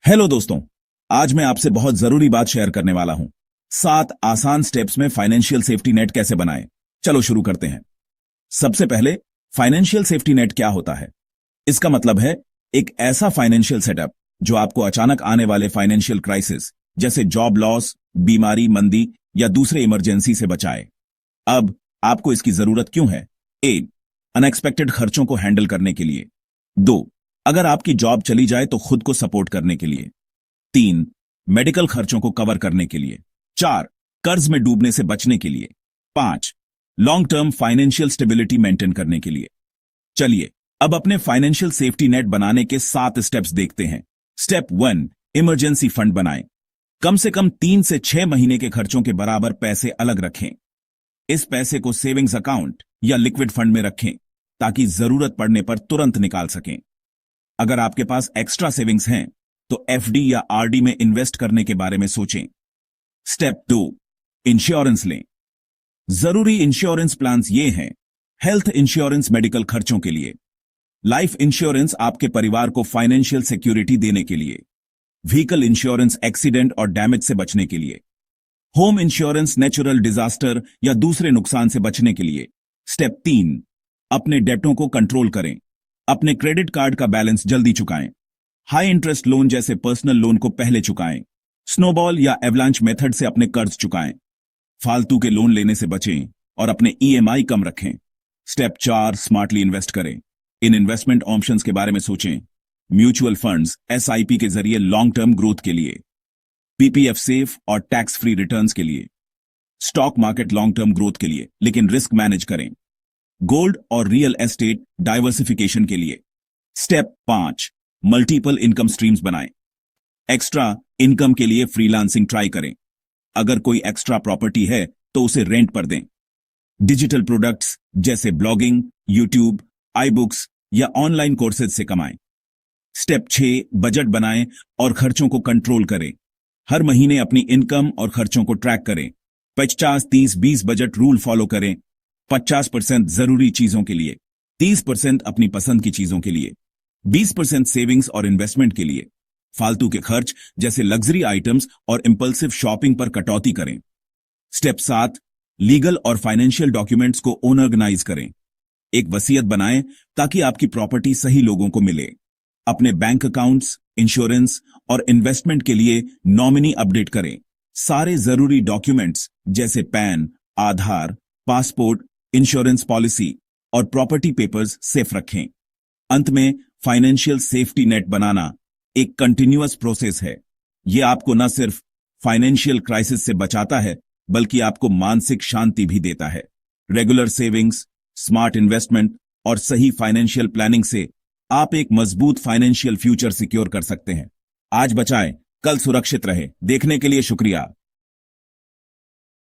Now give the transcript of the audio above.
Hello दोस्तों। आज मैं आपसे बहुत जरूरी बात शेयर करने वाला हूं। 7 आसान स्टेप्स में फाइनेंशियल सेफ्टी नेट कैसे बनाएं। चलो शुरू करते हैं। सबसे पहले, फाइनेंशियल सेफ्टी नेट क्या होता है? इसका मतलब है एक ऐसा फाइनेंशियल सेटअप जो आपको अचानक आने वाले फाइनेंशियल क्राइसिस जैसे जॉब लॉस, बीमारी, मंदी या दूसरे इमरजेंसी से बचाए। अब आपको इसकी जरूरत क्यों है? 1. अनएक्सपेक्टेड खर्चों को हैंडल करने के लिए। 2. अगर आपकी जॉब चली जाए तो खुद को सपोर्ट करने के लिए। 3. मेडिकल खर्चों को कवर करने के लिए। 4. कर्ज में डूबने से बचने के लिए। 5. Long term financial stability maintain करने के लिए। चलिए अब अपने फाइनेंशियल सेफ्टी नेट बनाने के 7 स्टेप्स देखते हैं। स्टेप 1. इमरजेंसी फंड बनाएं। कम से कम 3 से 6 महीने के खर्चों के बराबर पैसे अलग रखें। इस पैसे को सेविंग्स अकाउंट या लिक्विड फंड में रखें ताकि जरूरत पड़ने पर तुरंत निकाल सकें। अगर आपके पास एक्स्ट्रा सेविंग्स हैं तो एफडी या आरडी में इन्वेस्ट करने के बारे में सोचें। स्टेप 2. इंश्योरेंस लें। जरूरी इंश्योरेंस प्लान्स ये हैं: हेल्थ इंश्योरेंस मेडिकल खर्चों के लिए, लाइफ इंश्योरेंस आपके परिवार को फाइनेंशियल सिक्योरिटी देने के लिए, व्हीकल इंश्योरेंस एक्सीडेंट और डैमेज से बचने के लिए, होम इंश्योरेंस नेचुरल डिजास्टर या दूसरे नुकसान से बचने के लिए। स्टेप 3. अपने डेटों को कंट्रोल करें। अपने क्रेडिट कार्ड का बैलेंस जल्दी चुकाएं। हाई इंटरेस्ट लोन जैसे पर्सनल लोन को पहले चुकाएं। स्नोबॉल या एवलांच मेथड से अपने कर्ज चुकाएं। फालतू के लोन लेने से बचें और अपने ईएमआई कम रखें। स्टेप 4. स्मार्टली इन्वेस्ट करें। इन इन्वेस्टमेंट ऑप्शंस के बारे में सोचें। म्यूचुअल फंड्स, एसआईपी के जरिए लॉन्ग टर्म ग्रोथ के लिए, पीपीएफ सेफ और टैक्स फ्री रिटर्न्स के लिए, stock market long term growth के लिए लेकिन रिस्क मैनेज करें, गोल्ड और रियल एस्टेट डाइवर्सिफिकेशन के लिए। स्टेप 5. मल्टीपल इनकम स्ट्रीम्स बनाएं। एक्स्ट्रा इनकम के लिए फ्रीलांसिंग ट्राई करें। अगर कोई एक्स्ट्रा प्रॉपर्टी है तो उसे रेंट पर दें। डिजिटल प्रोडक्ट्स जैसे ब्लॉगिंग, यूट्यूब, आई बुक्स या ऑनलाइन कोर्सेज से कमाएं। स्टेप 6. बजट बनाएं और खर्चों को कंट्रोल करें। हर महीने अपनी इनकम और खर्चों को ट्रैक करें। 50-30-20 बजट रूल फॉलो करें। 50% जरूरी चीजों के लिए, 30% अपनी पसंद की चीजों के लिए, 20% सेविंग्स और इन्वेस्टमेंट के लिए। फालतू के खर्च जैसे लग्जरी आइटम्स और इंपल्सिव शॉपिंग पर कटौती करें। स्टेप 7. लीगल और फाइनेंशियल डॉक्यूमेंट्स को ऑर्गेनाइज करें। एक वसीयत बनाएं ताकि आपकी प्रॉपर्टी सही लोगों को मिले। अपने बैंक अकाउंट्स, इंश्योरेंस और इन्वेस्टमेंट के लिए नॉमिनी अपडेट करें। सारे जरूरी डॉक्यूमेंट्स जैसे पैन, आधार, पासपोर्ट, इंश्योरेंस पॉलिसी और प्रॉपर्टी पेपर्स सेफ रखें। अंत में, फाइनेंशियल सेफ्टी नेट बनाना एक कंटिन्यूअस प्रोसेस है। यह आपको न सिर्फ फाइनेंशियल क्राइसिस से बचाता है बल्कि आपको मानसिक शांति भी देता है। रेगुलर सेविंग्स, स्मार्ट इन्वेस्टमेंट और सही फाइनेंशियल प्लानिंग से आप एक मजबूत फाइनेंशियल फ्यूचर सिक्योर कर सकते हैं। आज बचाएं, कल सुरक्षित रहे। देखने के लिए शुक्रिया।